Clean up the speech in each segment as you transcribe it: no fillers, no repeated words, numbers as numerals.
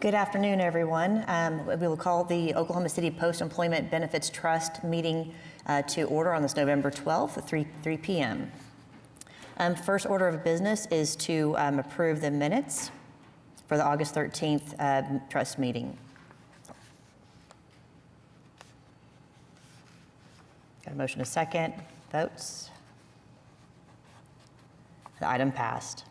Good afternoon, everyone. We will call the Oklahoma City Post-Employment Benefits Trust meeting to order on this November 12th at 3 p.m. First order of business is to approve the minutes for the August 13th trust meeting. Got a motion, a second. Votes. The item passed.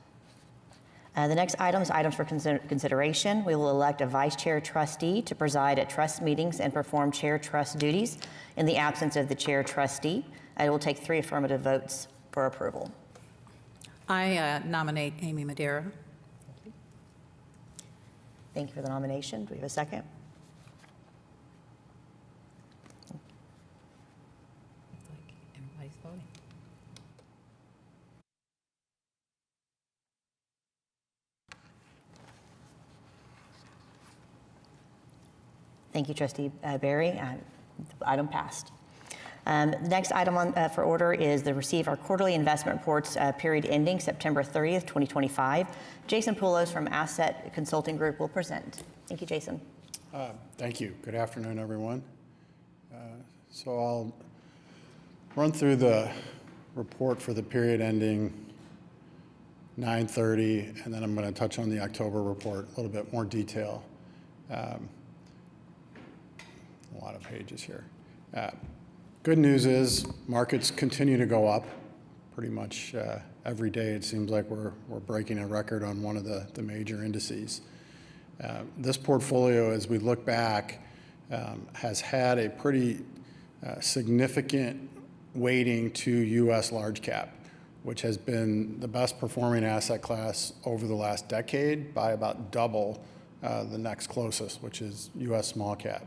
The next item is items for consideration. We will elect a vice chair trustee to preside at trust meetings and perform chair trust duties in the absence of the chair trustee. It will take 3 affirmative votes for approval. I nominate Amy Madeira. Thank you for the nomination. Do we have a second? Everybody's voting. Thank you, Trustee Barry. The item passed. Next item for order is to receive our quarterly investment reports period ending September 30th, 2025. Jason Poulos from Asset Consulting Group will present. Thank you, Jason. Thank you. Good afternoon, everyone. So I'll run through the report for the period ending 9/30, and then I'm going to touch on the October report a little bit more detail. A lot of pages here. Good news is markets continue to go up pretty much every day. It seems like we're breaking a record on one of the major indices. This portfolio, as we look back, has had a pretty significant weighting to U.S. large cap, which has been the best performing asset class over the last decade by about double the next closest, which is U.S. small cap.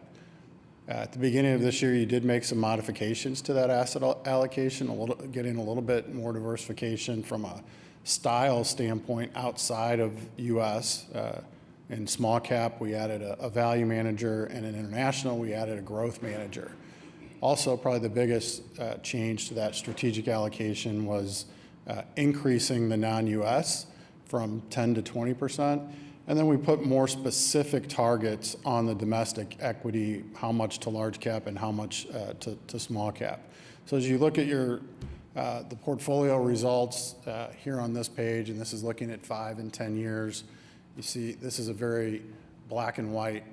At the beginning of this year, you did make some modifications to that asset allocation, getting a little bit more diversification from a style standpoint outside of U.S. In small cap, we added a value manager, and in international, we added a growth manager. Also, probably the biggest change to that strategic allocation was increasing the non-U.S. from 10 to 20%. And then we put more specific targets on the domestic equity, how much to large cap and how much to small cap. So as you look at the portfolio results here on this page, and this is looking at 5 and 10 years, you see this is a very black and white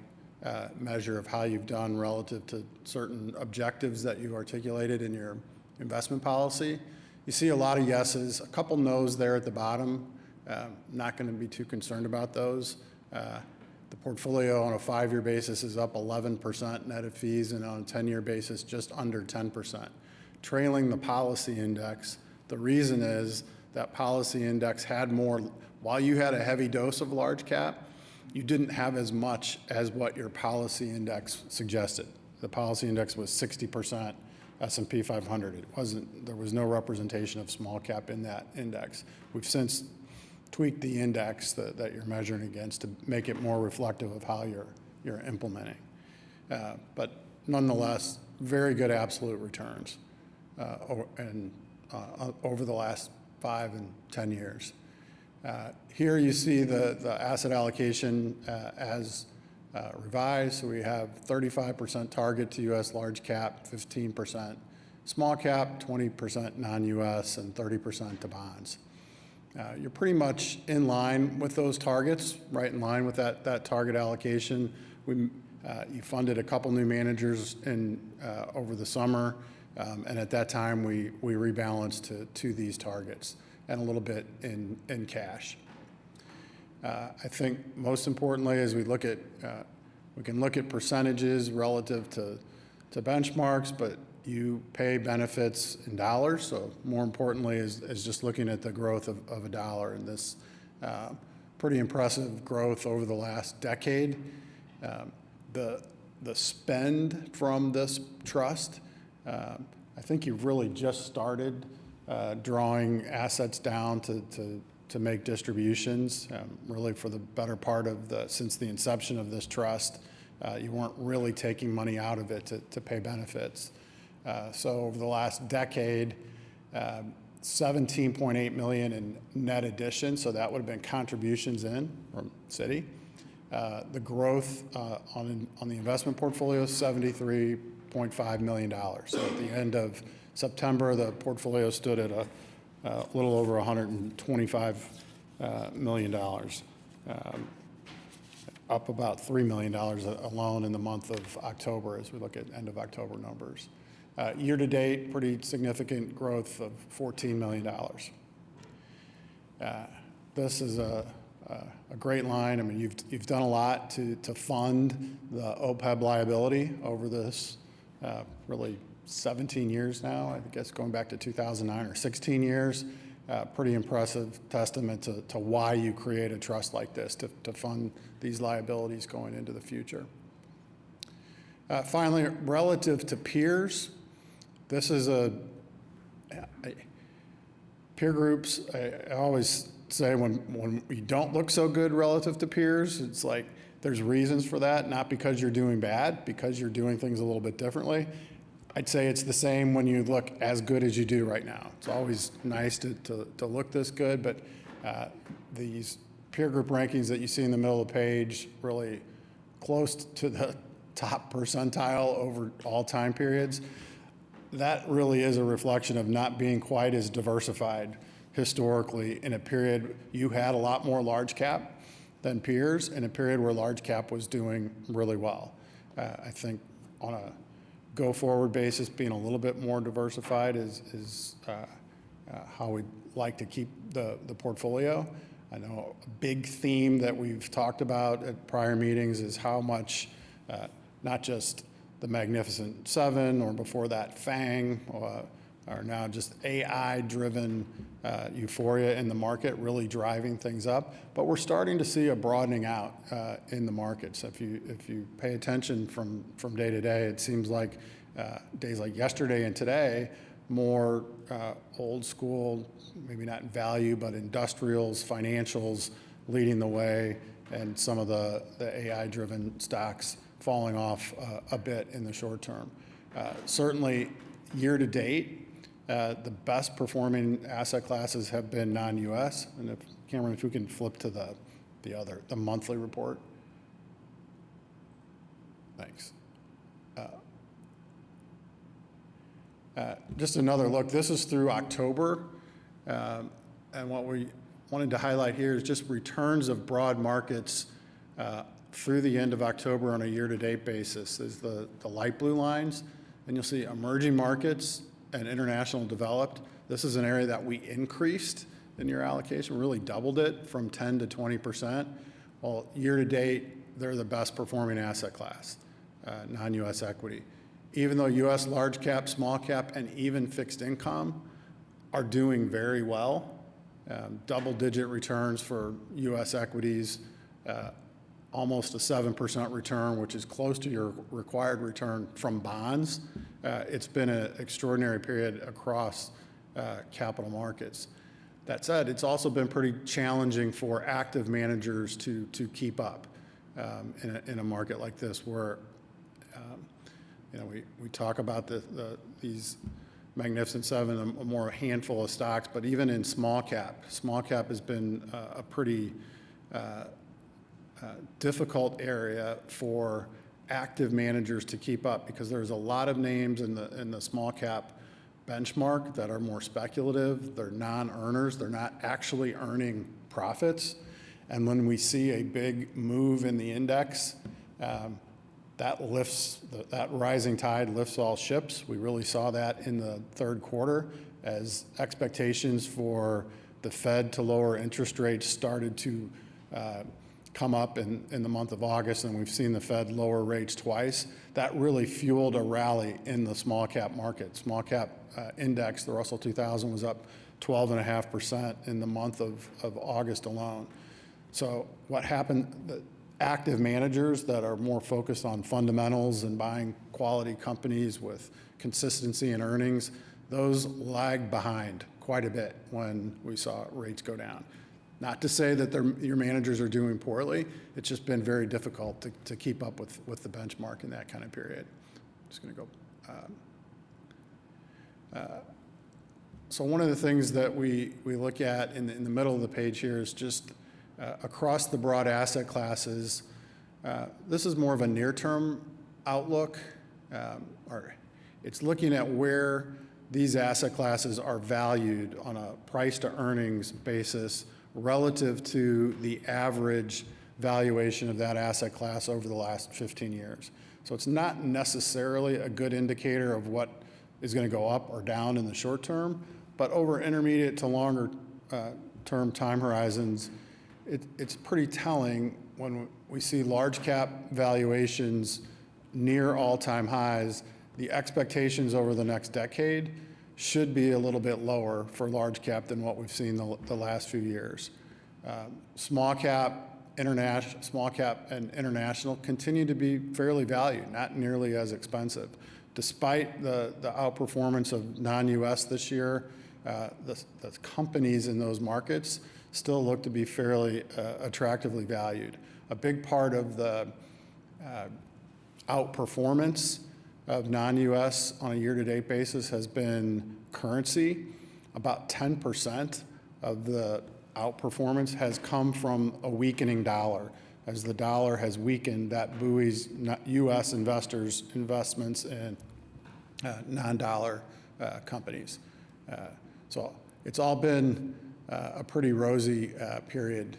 measure of how you've done relative to certain objectives that you articulated in your investment policy. You see a lot of yeses, a couple no's there at the bottom. Not going to be too concerned about those. The portfolio on a 5-year basis is up 11% net of fees, and on a 10-year basis, just under 10%. Trailing the policy index, the reason is that policy index had more, while you had a heavy dose of large cap, you didn't have as much as what your policy index suggested. The policy index was 60% S&P 500. There was no representation of small cap in that index. We've since tweak the index that you're measuring against to make it more reflective of how you're implementing. But nonetheless, very good absolute returns over the last 5 and 10 years. Here you see the asset allocation as revised. So we have 35% target to U.S. large cap, 15% small cap, 20% non-U.S., and 30% to bonds. You're pretty much in line with those targets, right in line with that target allocation. You funded a couple new managers over the summer, and at that time we rebalanced to these targets and a little bit in cash. I think most importantly, as we can look at percentages relative to benchmarks, but you pay benefits in dollars, so more importantly is just looking at the growth of a dollar, and this pretty impressive growth over the last decade. The spend from this trust, I think you've really just started drawing assets down to make distributions. Really for the better part of since the inception of this trust, you weren't really taking money out of it to pay benefits. So over the last decade, $17.8 million in net addition, so that would have been contributions in from Citi, The growth on the investment portfolio is $73.5 million. So at the end of September, the portfolio stood at a little over $125 million, up about $3 million alone in the month of October as we look at end of October numbers. Year to date, pretty significant growth of $14 million. This is a great line. I mean, you've done a lot to fund the OPEB liability over this really 17 years now, I guess going back to 2009 or 16 years. Pretty impressive testament to why you create a trust like this, to fund these liabilities going into the future. Finally, relative to peers, this is peer groups. I always say when you don't look so good relative to peers, it's like there's reasons for that, not because you're doing bad, because you're doing things a little bit differently. I'd say it's the same when you look as good as you do right now. It's always nice to look this good, but these peer group rankings that you see in the middle of the page, really close to the top percentile over all time periods, that really is a reflection of not being quite as diversified historically. In a period, you had a lot more large cap than peers, in a period where large cap was doing really well. I think on a go-forward basis, being a little bit more diversified is how we'd like to keep the portfolio. I know a big theme that we've talked about at prior meetings is how much, not just the Magnificent Seven or before that FANG, are now just AI-driven euphoria in the market, really driving things up. But we're starting to see a broadening out in the markets. If you pay attention from day to day, it seems like days like yesterday and today, more old school, maybe not value, but industrials, financials leading the way, and some of the AI-driven stocks falling off a bit in the short term. Certainly, year to date, the best performing asset classes have been non-U.S. And if Cameron, if we can flip to the monthly report. Thanks. Just another look. This is through October, and what we wanted to highlight here is just returns of broad markets through the end of October on a year-to-date basis. Is the light blue lines, and you'll see emerging markets and international developed. This is an area that we increased in your allocation, really doubled it from 10 to 20%. Well, year-to-date, they're the best performing asset class, non-U.S. equity. Even though U.S. large cap, small cap, and even fixed income are doing very well, double-digit returns for U.S. equities, almost a 7% return, which is close to your required return from bonds. It's been an extraordinary period across capital markets. That said, it's also been pretty challenging for active managers to keep up in a market like this, where we talk about these Magnificent Seven, a more handful of stocks, but even in small cap has been a pretty difficult area for active managers to keep up, because there's a lot of names in the small cap benchmark that are more speculative. They're non-earners. They're not actually earning profits. And when we see a big move in the index, that rising tide lifts all ships. We really saw that in the third quarter as expectations for the Fed to lower interest rates started to come up in the month of August, and we've seen the Fed lower rates twice. That really fueled a rally in the small cap market. Small cap index, the Russell 2000, was up 12.5% in the month of August alone. So what happened, the active managers that are more focused on fundamentals and buying quality companies with consistency in earnings, those lagged behind quite a bit when we saw rates go down. Not to say that your managers are doing poorly, it's just been very difficult to keep up with the benchmark in that kind of period. I'm just going to go. So one of the things that we look at in the middle of the page here is just across the broad asset classes, This is more of a near-term outlook, or it's looking at where these asset classes are valued on a price-to-earnings basis relative to the average valuation of that asset class over the last 15 years. So it's not necessarily a good indicator of what is going to go up or down in the short term, but over intermediate to longer term time horizons, it's pretty telling when we see large cap valuations near all-time highs. The expectations over the next decade should be a little bit lower for large cap than what we've seen the last few years. Small cap and international continue to be fairly valued, not nearly as expensive. Despite the outperformance of non-US this year, the companies in those markets still look to be fairly attractively valued. A big part of the outperformance of non-US on a year-to-date basis has been currency. About 10% of the outperformance has come from a weakening dollar. As the dollar has weakened, that buoys US investors' investments in non-dollar companies. So it's all been a pretty rosy period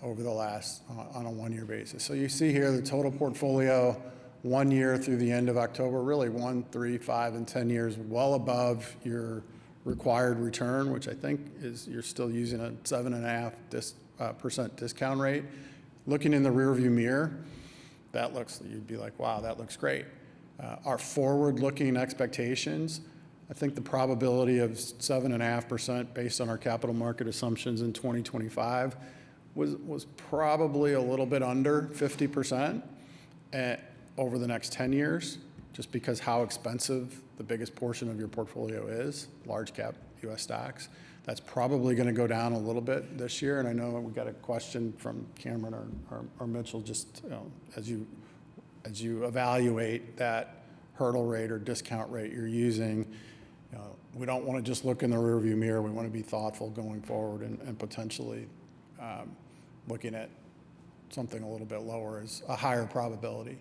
over the last, on a one-year basis. So you see here the total portfolio 1 year through the end of October, really 1, 3, 5, and 10 years, well above your required return, which I think is you're still using a 7.5% discount rate. Looking in the rearview mirror, that looks, you'd be like, wow, that looks great. Our forward-looking expectations, I think the probability of 7.5% based on our capital market assumptions in 2025 was probably a little bit under 50% over the next 10 years, just because how expensive the biggest portion of your portfolio is, large cap US stocks. That's probably going to go down a little bit this year. And I know we got a question from Cameron or Mitchell, just as you evaluate that hurdle rate or discount rate you're using, we don't want to just look in the rearview mirror. We want to be thoughtful going forward and potentially looking at something a little bit lower as a higher probability.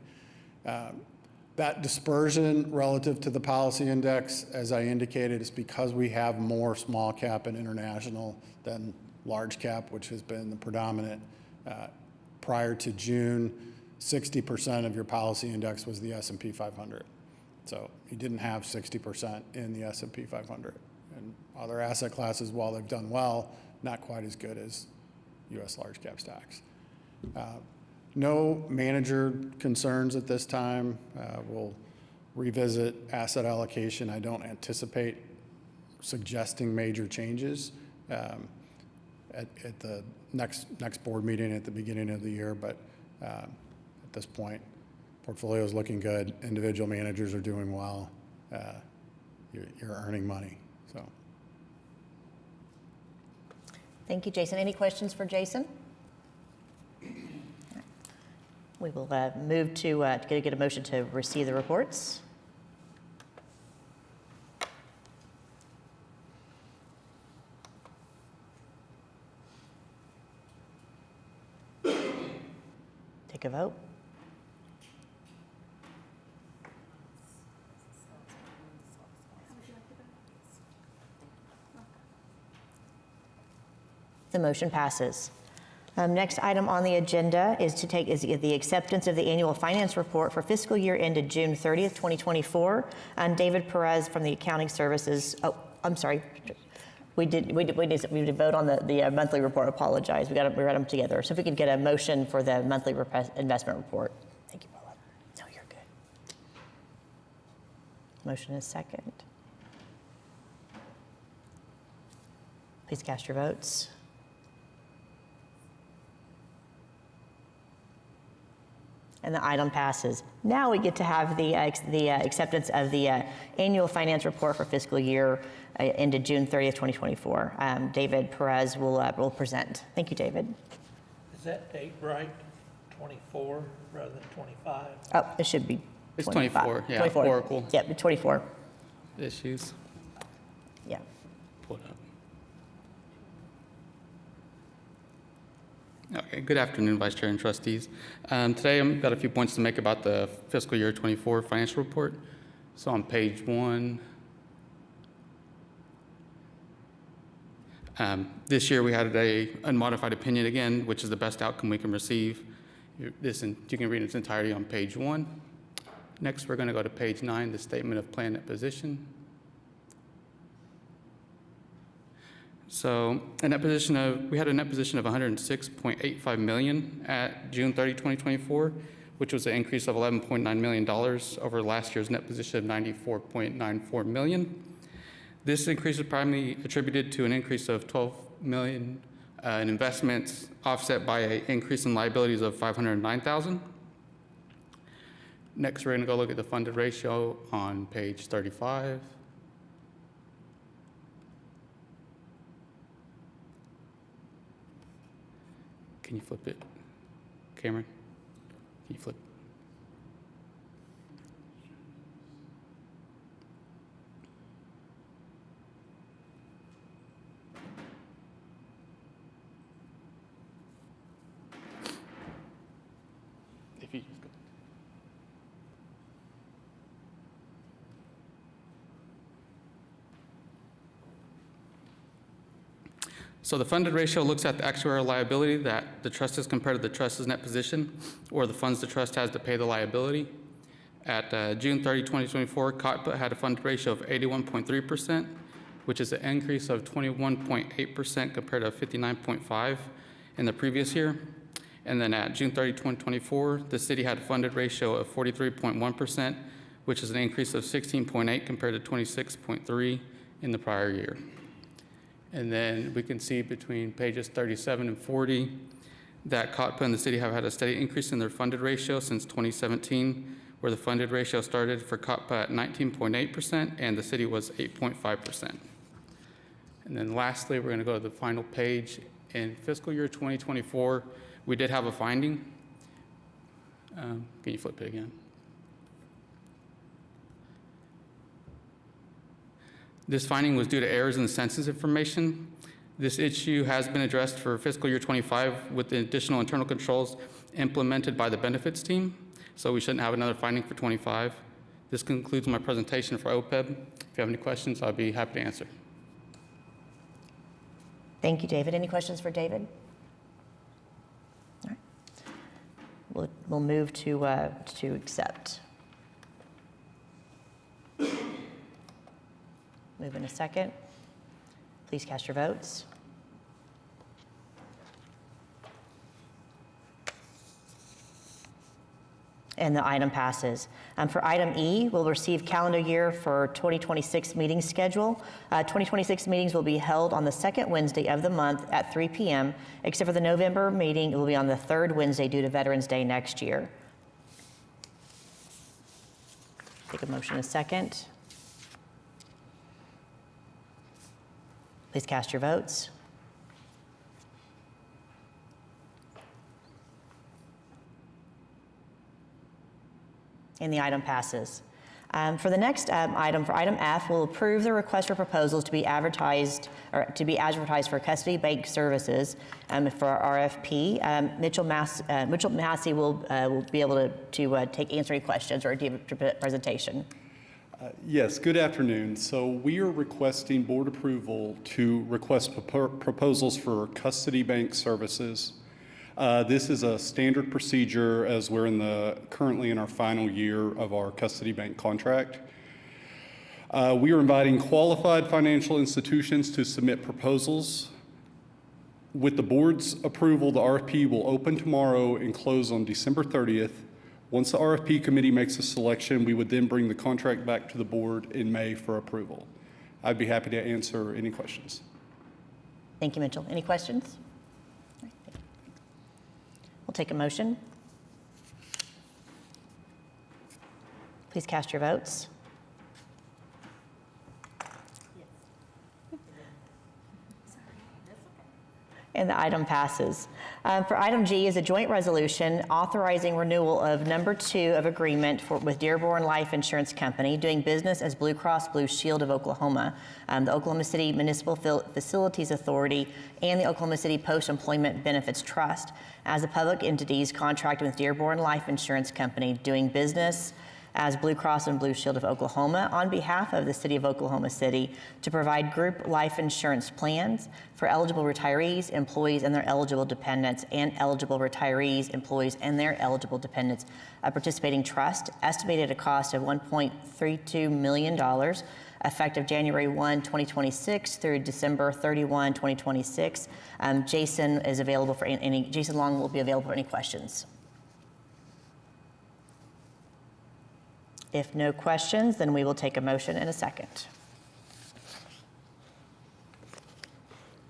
That dispersion relative to the policy index, as I indicated, is because we have more small cap and international than large cap, which has been the predominant. Prior to June, 60% of your policy index was the S&P 500. So you didn't have 60% in the S&P 500. And other asset classes, while they've done well, not quite as good as US large cap stocks. No manager concerns at this time. We'll revisit asset allocation. I don't anticipate suggesting major changes at the next board meeting at the beginning of the year, but at this point, portfolio is looking good. Individual managers are doing well. You're earning money. So, Thank you, Jason. Any questions for Jason? We will move to get a motion to receive the reports. Take a vote. The motion passes. Next item on the agenda is the acceptance of the annual finance report for fiscal year ended June 30th, 2024. And David Perez from the Accounting Services. Oh, I'm sorry. We did vote on the monthly report. Apologize. We read them together. So if we could get a motion for the monthly investment report. Thank you, Paula. No, you're good. Motion is second. Please cast your votes. And the item passes. Now we get to have the acceptance of the annual finance report for fiscal year ended June 30th, 2024. David Perez will present. Thank you, David. Is that date right? 24 rather than 25? Oh, it should be. It's 25. 24, yeah, 24. Oracle. Yep, 24. Issues. Yeah. Pull it up. Okay, good afternoon, Vice Chair and trustees. Today I've got a few points to make about the fiscal year 24 financial report. So on page 1, this year we had a unmodified opinion again, which is the best outcome we can receive. You can read its entirety on page 1. Next, we're going to go to page 9, the statement of plan net position. So we had a net position of $106.85 million at June 30, 2024, which was an increase of $11.9 million over last year's net position of $94.94 million. This increase is primarily attributed to an increase of $12 million in investments, offset by an increase in liabilities of $509,000. Next, we're going to go look at the funded ratio on page 35. Can you flip it, Cameron? Can you flip? If you just go. So the funded ratio looks at the actuarial liability that the trust is compared to the trust's net position, or the funds the trust has to pay the liability. At June 30, 2024, COTPA had a funded ratio of 81.3%, which is an increase of 21.8% compared to 59.5% in the previous year. And then at June 30, 2024, the city had a funded ratio of 43.1%, which is an increase of 16.8% compared to 26.3% in the prior year. And then we can see between pages 37 and 40 that COTPA and the city have had a steady increase in their funded ratio since 2017, where the funded ratio started for COTPA at 19.8% and the city was 8.5%. And then lastly, we're going to go to the final page. In fiscal year 2024, we did have a finding. Can you flip it again? This finding was due to errors in the census information. This issue has been addressed for fiscal year 25 with the additional internal controls implemented by the benefits team, so we shouldn't have another finding for 25. This concludes my presentation for OPEB. If you have any questions, I'll be happy to answer. Thank you, David. Any questions for David? All right. We'll move to accept. Move in a second. Please cast your votes. And the item passes. For item E, we'll receive calendar year for 2026 meeting schedule. 2026 meetings will be held on the second Wednesday of the month at 3 p.m., except for the November meeting. It will be on the third Wednesday due to Veterans Day next year. Take a motion in a second. Please cast your votes. And the item passes. For the next item, for item F, we'll approve the request for proposals to be advertised for custody bank services for our RFP. Mitchell Massey will be able to answer any questions or give a presentation. Yes, good afternoon. So we are requesting board approval to request proposals for custody bank services. This is a standard procedure as we're currently in our final year of our custody bank contract. We are inviting qualified financial institutions to submit proposals. With the board's approval, the RFP will open tomorrow and close on December 30th. Once the RFP committee makes a selection, we would then bring the contract back to the board in May for approval. I'd be happy to answer any questions. Thank you, Mitchell. Any questions? All right, thank you. We'll take a motion. Please cast your votes. And the item passes. For item G is a joint resolution authorizing renewal of number 2 of agreement with Dearborn Life Insurance Company doing business as Blue Cross Blue Shield of Oklahoma, the Oklahoma City Municipal Facilities Authority, and the Oklahoma City Post-Employment Benefits Trust as the public entities contracting with Dearborn Life Insurance Company doing business as Blue Cross and Blue Shield of Oklahoma on behalf of the City of Oklahoma City to provide group life insurance plans for eligible retirees, employees, and their eligible dependents, and eligible retirees, employees, and their eligible dependents. A participating trust estimated a cost of $1.32 million effective January 1, 2026 through December 31, 2026. Jason is available for Jason Long will be available for any questions. If no questions, then we will take a motion in a second.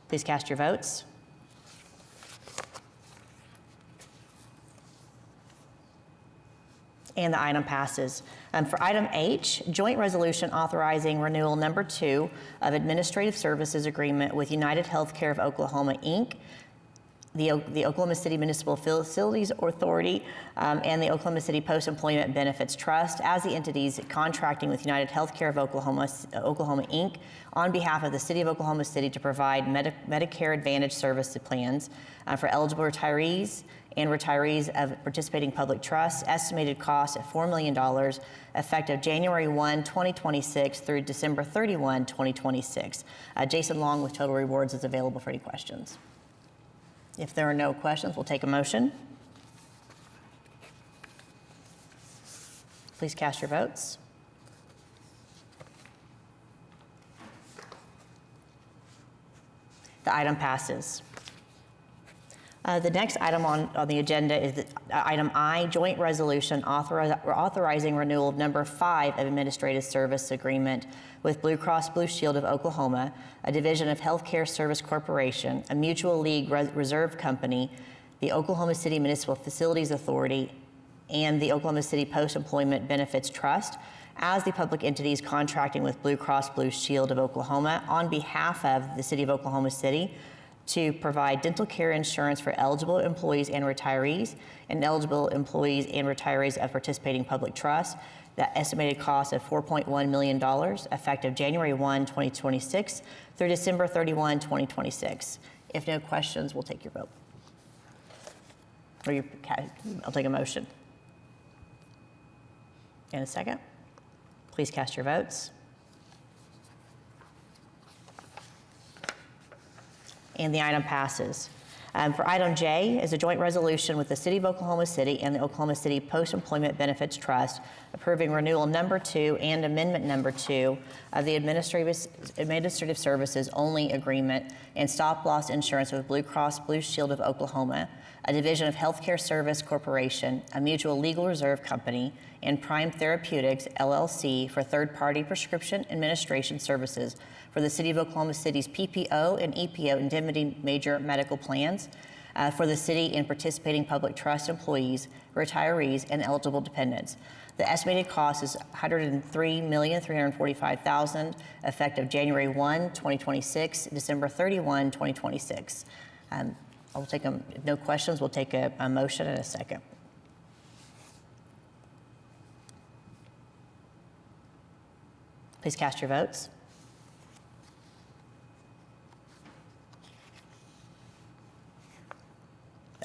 Please cast your votes. And the item passes. For item H, joint resolution authorizing renewal number 2 of administrative services agreement with United Healthcare of Oklahoma, Inc., the Oklahoma City Municipal Facilities Authority, and the Oklahoma City Post-Employment Benefits Trust as the entities contracting with United Healthcare of Oklahoma, Inc., on behalf of the City of Oklahoma City to provide Medicare Advantage service plans for eligible retirees and retirees of participating public trusts, estimated cost at $4 million, effective January 1, 2026 through December 31, 2026. Jason Long with Total Rewards is available for any questions. If there are no questions, we'll take a motion. Please cast your votes. The item passes. The next item on the agenda is item I, joint resolution authorizing renewal of number 5 of administrative service agreement with Blue Cross Blue Shield of Oklahoma, a division of Healthcare Service Corporation, a mutual league reserve company, the Oklahoma City Municipal Facilities Authority, and the Oklahoma City Post-Employment Benefits Trust as the public entities contracting with Blue Cross Blue Shield of Oklahoma on behalf of the City of Oklahoma City to provide dental care insurance for eligible employees and retirees, and eligible employees and retirees of participating public trusts. The estimated cost of $4.1 million, effective January 1, 2026 through December 31, 2026. If no questions, we'll take your vote. I'll take a motion. In a second. Please cast your votes. And the item passes. For item J is a joint resolution with the City of Oklahoma City and the Oklahoma City Post-Employment Benefits Trust approving renewal number 2 and amendment number 2 of the administrative services only agreement and stop-loss insurance with Blue Cross Blue Shield of Oklahoma, a division of Healthcare Service Corporation, a mutual legal reserve company, and Prime Therapeutics, LLC, for third-party prescription administration services for the City of Oklahoma City's PPO and EPO indemnity major medical plans for the city and participating public trust employees, retirees, and eligible dependents. The estimated cost is $103,345,000, effective January 1, 2026, December 31, 2026. I'll take no questions. We'll take a motion in a second. Please cast your votes.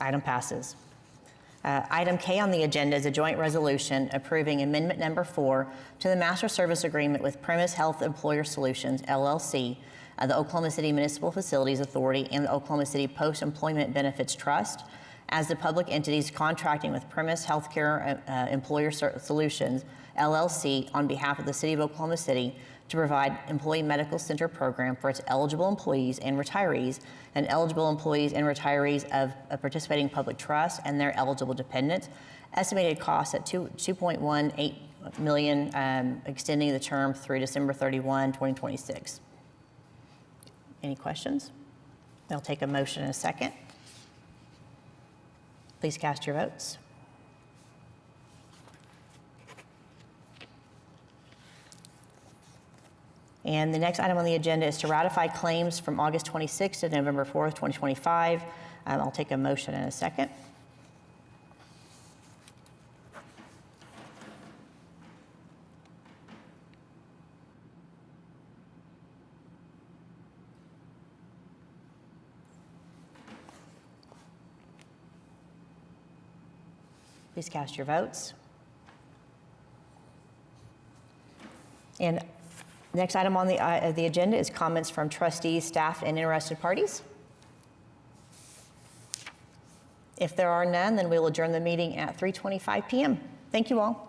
Item passes. Item K on the agenda is a joint resolution approving amendment number 4 to the master service agreement with Premise Health Employer Solutions, LLC, the Oklahoma City Municipal Facilities Authority, and the Oklahoma City Post-Employment Benefits Trust as the public entities contracting with Premise Healthcare Employer Solutions, LLC, on behalf of the City of Oklahoma City to provide employee medical center program for its eligible employees and retirees, and eligible employees and retirees of a participating public trust and their eligible dependents. Estimated cost at $2.18 million, extending the term through December 31, 2026. Any questions? I'll take a motion in a second. Please cast your votes. And the next item on the agenda is to ratify claims from August 26th to November 4th, 2025. I'll take a motion in a second. Please cast your votes. And next item on the agenda is comments from trustees, staff, and interested parties. If there are none, then we will adjourn the meeting at 3:25 p.m. Thank you all.